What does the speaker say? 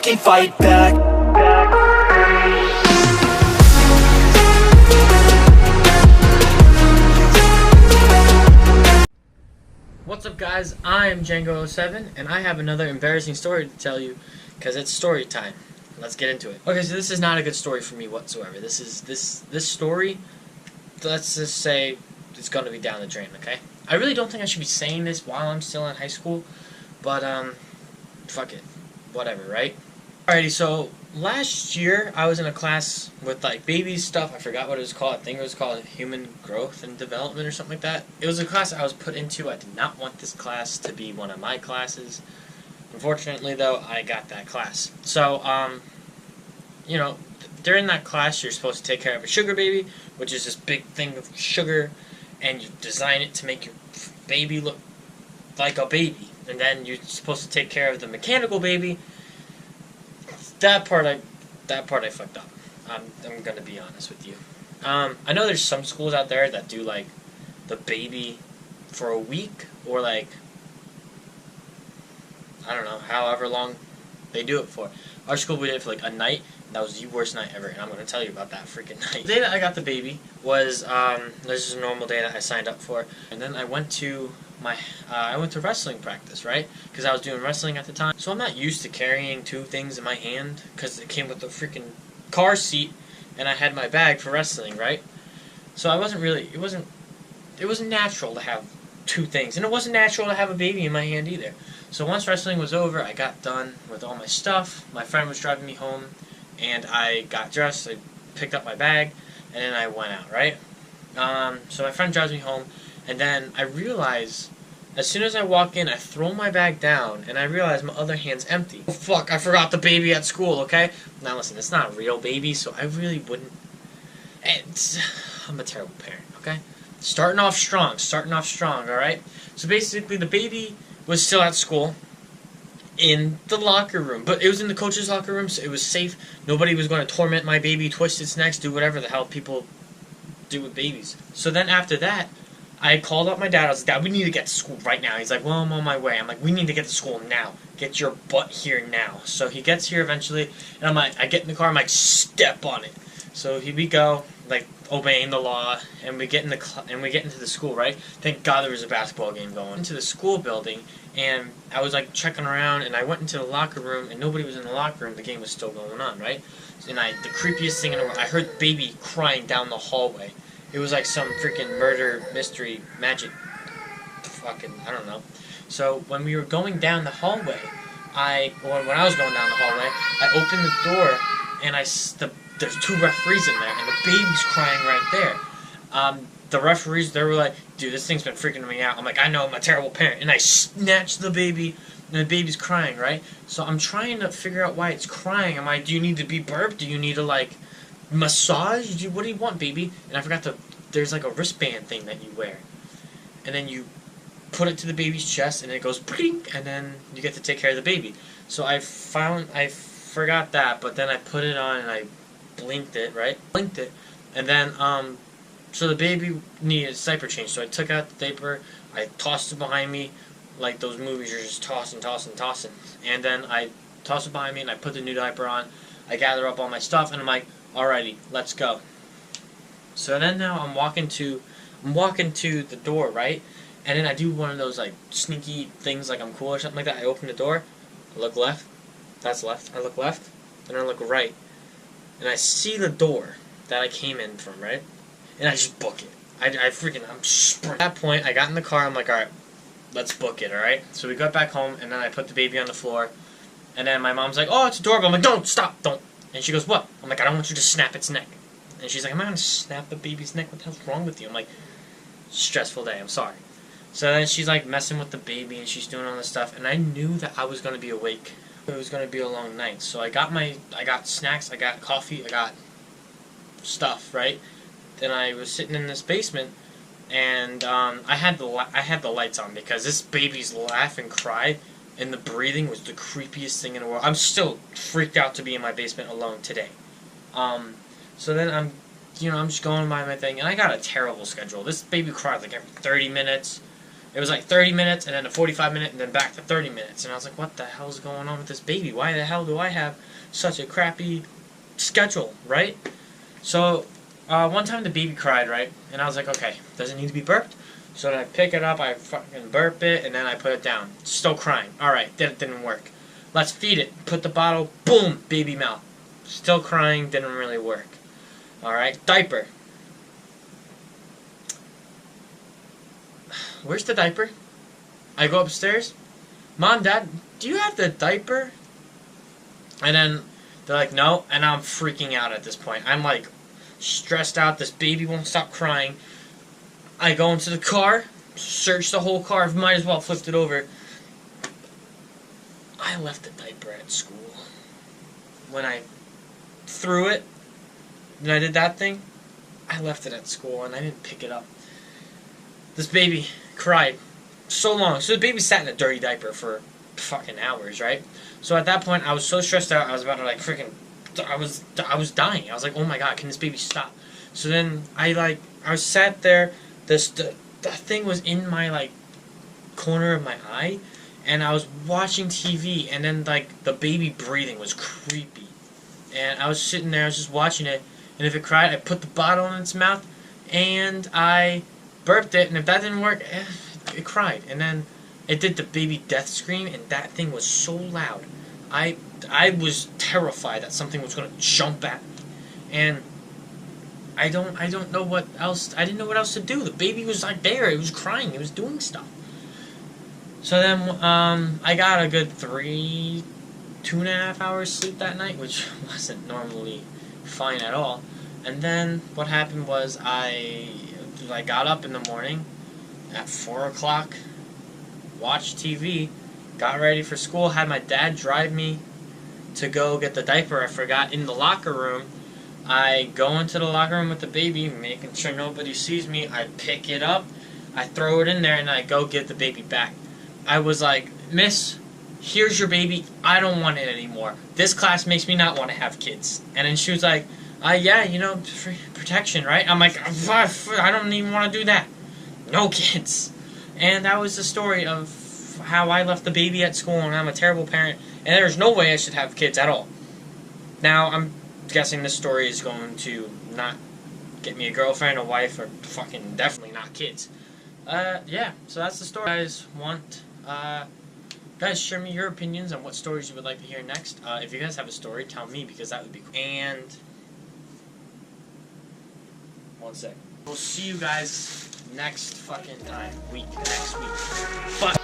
fucking fight back. What's up guys, I'm Django07 and I have another embarrassing story to tell you because it's story time. Let's get into it. Okay, so this is not a good story for me whatsoever. This story, let's just say it's going to be down the drain, okay? I really don't think I should be saying this while I'm still in high school, but fuck it. Whatever, right? Alrighty, so last year I was in a class with like baby stuff. I forgot what it was called. I think it was called Human Growth and Development or something like that. It was a class I was put into. I did not want this class to be one of my classes. Unfortunately, though, I got that class. So, you know, during that class, you're supposed to take care of a sugar baby, which is this big thing of sugar, and you design it to make your baby look like a baby. And then you're supposed to take care of the mechanical baby. That part I fucked up. I'm gonna be honest with you. I know there's some schools out there that do like the baby for a week or like I don't know, however long they do it for. Our school we did it for like a night. That was the worst night ever, and I'm gonna tell you about that freaking night. The day that I got the baby was this is a normal day that I signed up for, and then I went to wrestling practice, right? Because I was doing wrestling at the time. So I'm not used to carrying two things in my hand because it came with a freaking car seat and I had my bag for wrestling, right? So I wasn't really, it wasn't natural to have two things. And it wasn't natural to have a baby in my hand either. So once wrestling was over, I got done with all my stuff. My friend was driving me home and I got dressed, I picked up my bag, and then I went out, right? So my friend drives me home. And then I realize, as soon as I walk in, I throw my bag down, and I realize my other hand's empty. Oh, fuck, I forgot the baby at school, okay? Now listen, it's not a real baby, so I really wouldn't... I'm a terrible parent, okay? Starting off strong, alright? So basically, the baby was still at school, in the locker room. But it was in the coach's locker room, so it was safe. Nobody was going to torment my baby, twist its neck, do whatever the hell people do with babies. So then after that, I called up my dad. I was like, Dad, we need to get to school right now. He's like, well, I'm on my way. I'm like, we need to get to school now. Get your butt here now. So he gets here eventually, and I'm like, I get in the car. I'm like, step on it. So here we go, like obeying the law, and we get into the school, right? Thank God there was a basketball game going. Into the school building, and I was like checking around, and I went into the locker room, and nobody was in the locker room. The game was still going on, right? And the creepiest thing in the world, I heard baby crying down the hallway. It was like some freaking murder mystery magic fucking, I don't know. So when we were going down the hallway, when I was going down the hallway, I opened the door and there's two referees in there and the baby's crying right there. The referees, they were like, dude, this thing's been freaking me out. I'm like, I know, I'm a terrible parent. And I snatched the baby and the baby's crying, right? So I'm trying to figure out why it's crying. I'm like, do you need to be burped? Do you need to like massage? What do you want, baby? And I forgot there's like a wristband thing that you wear, and then you put it to the baby's chest, and it goes blink, and then you get to take care of the baby. So I forgot that, but then I put it on and I blinked it, right? Blinked it, and then so the baby needed a diaper change. So I took out the diaper, I tossed it behind me, like those movies, you're just tossing, and then I tossed it behind me, and I put the new diaper on. I gather up all my stuff, and I'm like, alrighty, let's go. So then now I'm walking to the door, right? And then I do one of those like sneaky things like I'm cool or something like that. I open the door, I look left, that's left, I look left, then I look right, and I see the door that I came in from, right? And I just book it. I'm sprinting. At that point, I got in the car, I'm like, alright, let's book it, alright? So we got back home, and then I put the baby on the floor, and then my mom's like, oh, it's adorable. I'm like, don't, stop, don't. And she goes, what? I'm like, I don't want you to snap its neck. And she's like, am I going to snap the baby's neck? What the hell's wrong with you? I'm like, stressful day, I'm sorry. So then she's like messing with the baby and she's doing all this stuff. And I knew that I was going to be awake. It was going to be a long night. So I got snacks, I got coffee, I got stuff, right? Then I was sitting in this basement and I had the lights on because this baby's laugh and cry and the breathing was the creepiest thing in the world. I'm still freaked out to be in my basement alone today. So then I'm just going by my thing, and I got a terrible schedule. This baby cried like every 30 minutes. It was like 30 minutes, and then a 45-minute, and then back to 30 minutes. And I was like, what the hell's going on with this baby? Why the hell do I have such a crappy schedule, right? So, one time the baby cried, right? And I was like, okay, does it need to be burped? So then I pick it up, I fucking burp it, and then I put it down. Still crying. Alright, that didn't work. Let's feed it. Put the bottle, boom, baby mouth. Still crying, didn't really work. Alright, diaper. Where's the diaper? I go upstairs. Mom, Dad, do you have the diaper? And then they're like, no. And I'm freaking out at this point. I'm like stressed out. This baby won't stop crying. I go into the car, search the whole car. Might as well flipped it over. I left the diaper at school. When I threw it, and I did that thing, I left it at school and I didn't pick it up. This baby cried so long. So the baby sat in a dirty diaper for fucking hours, right? So at that point, I was so stressed out, I was about to like freaking, I was dying. I was like, oh my god, can this baby stop? So then I was sat there. The thing was in my like corner of my eye, and I was watching TV, and then like the baby breathing was creepy, and I was sitting there, I was just watching it, and if it cried, I put the bottle in its mouth, and I burped it, and if that didn't work, it cried, and then it did the baby death scream, and that thing was so loud. I was terrified that something was gonna jump at me, and I don't know what else. I didn't know what else to do. The baby was like there. It was crying. It was doing stuff. So then I got a good 2.5 hours sleep that night, which wasn't normally fine at all. And then what happened was I got up in the morning at 4 o'clock, watched TV, got ready for school, had my dad drive me to go get the diaper I forgot in the locker room. I go into the locker room with the baby, making sure nobody sees me. I pick it up, I throw it in there, and I go get the baby back. I was like, Miss, here's your baby. I don't want it anymore. This class makes me not want to have kids. And then she was like, yeah, you know, for protection, right? I'm like, I don't even want to do that. No kids. And that was the story of how I left the baby at school, and I'm a terrible parent, and there's no way I should have kids at all. Now, I'm guessing this story is going to not get me a girlfriend, a wife, or fucking definitely not kids. Yeah, so that's the story you guys want. Guys, share me your opinions on what stories you would like to hear next. If you guys have a story, tell me, because that would be cool. And one sec. We'll see you guys next fucking time. Next week. But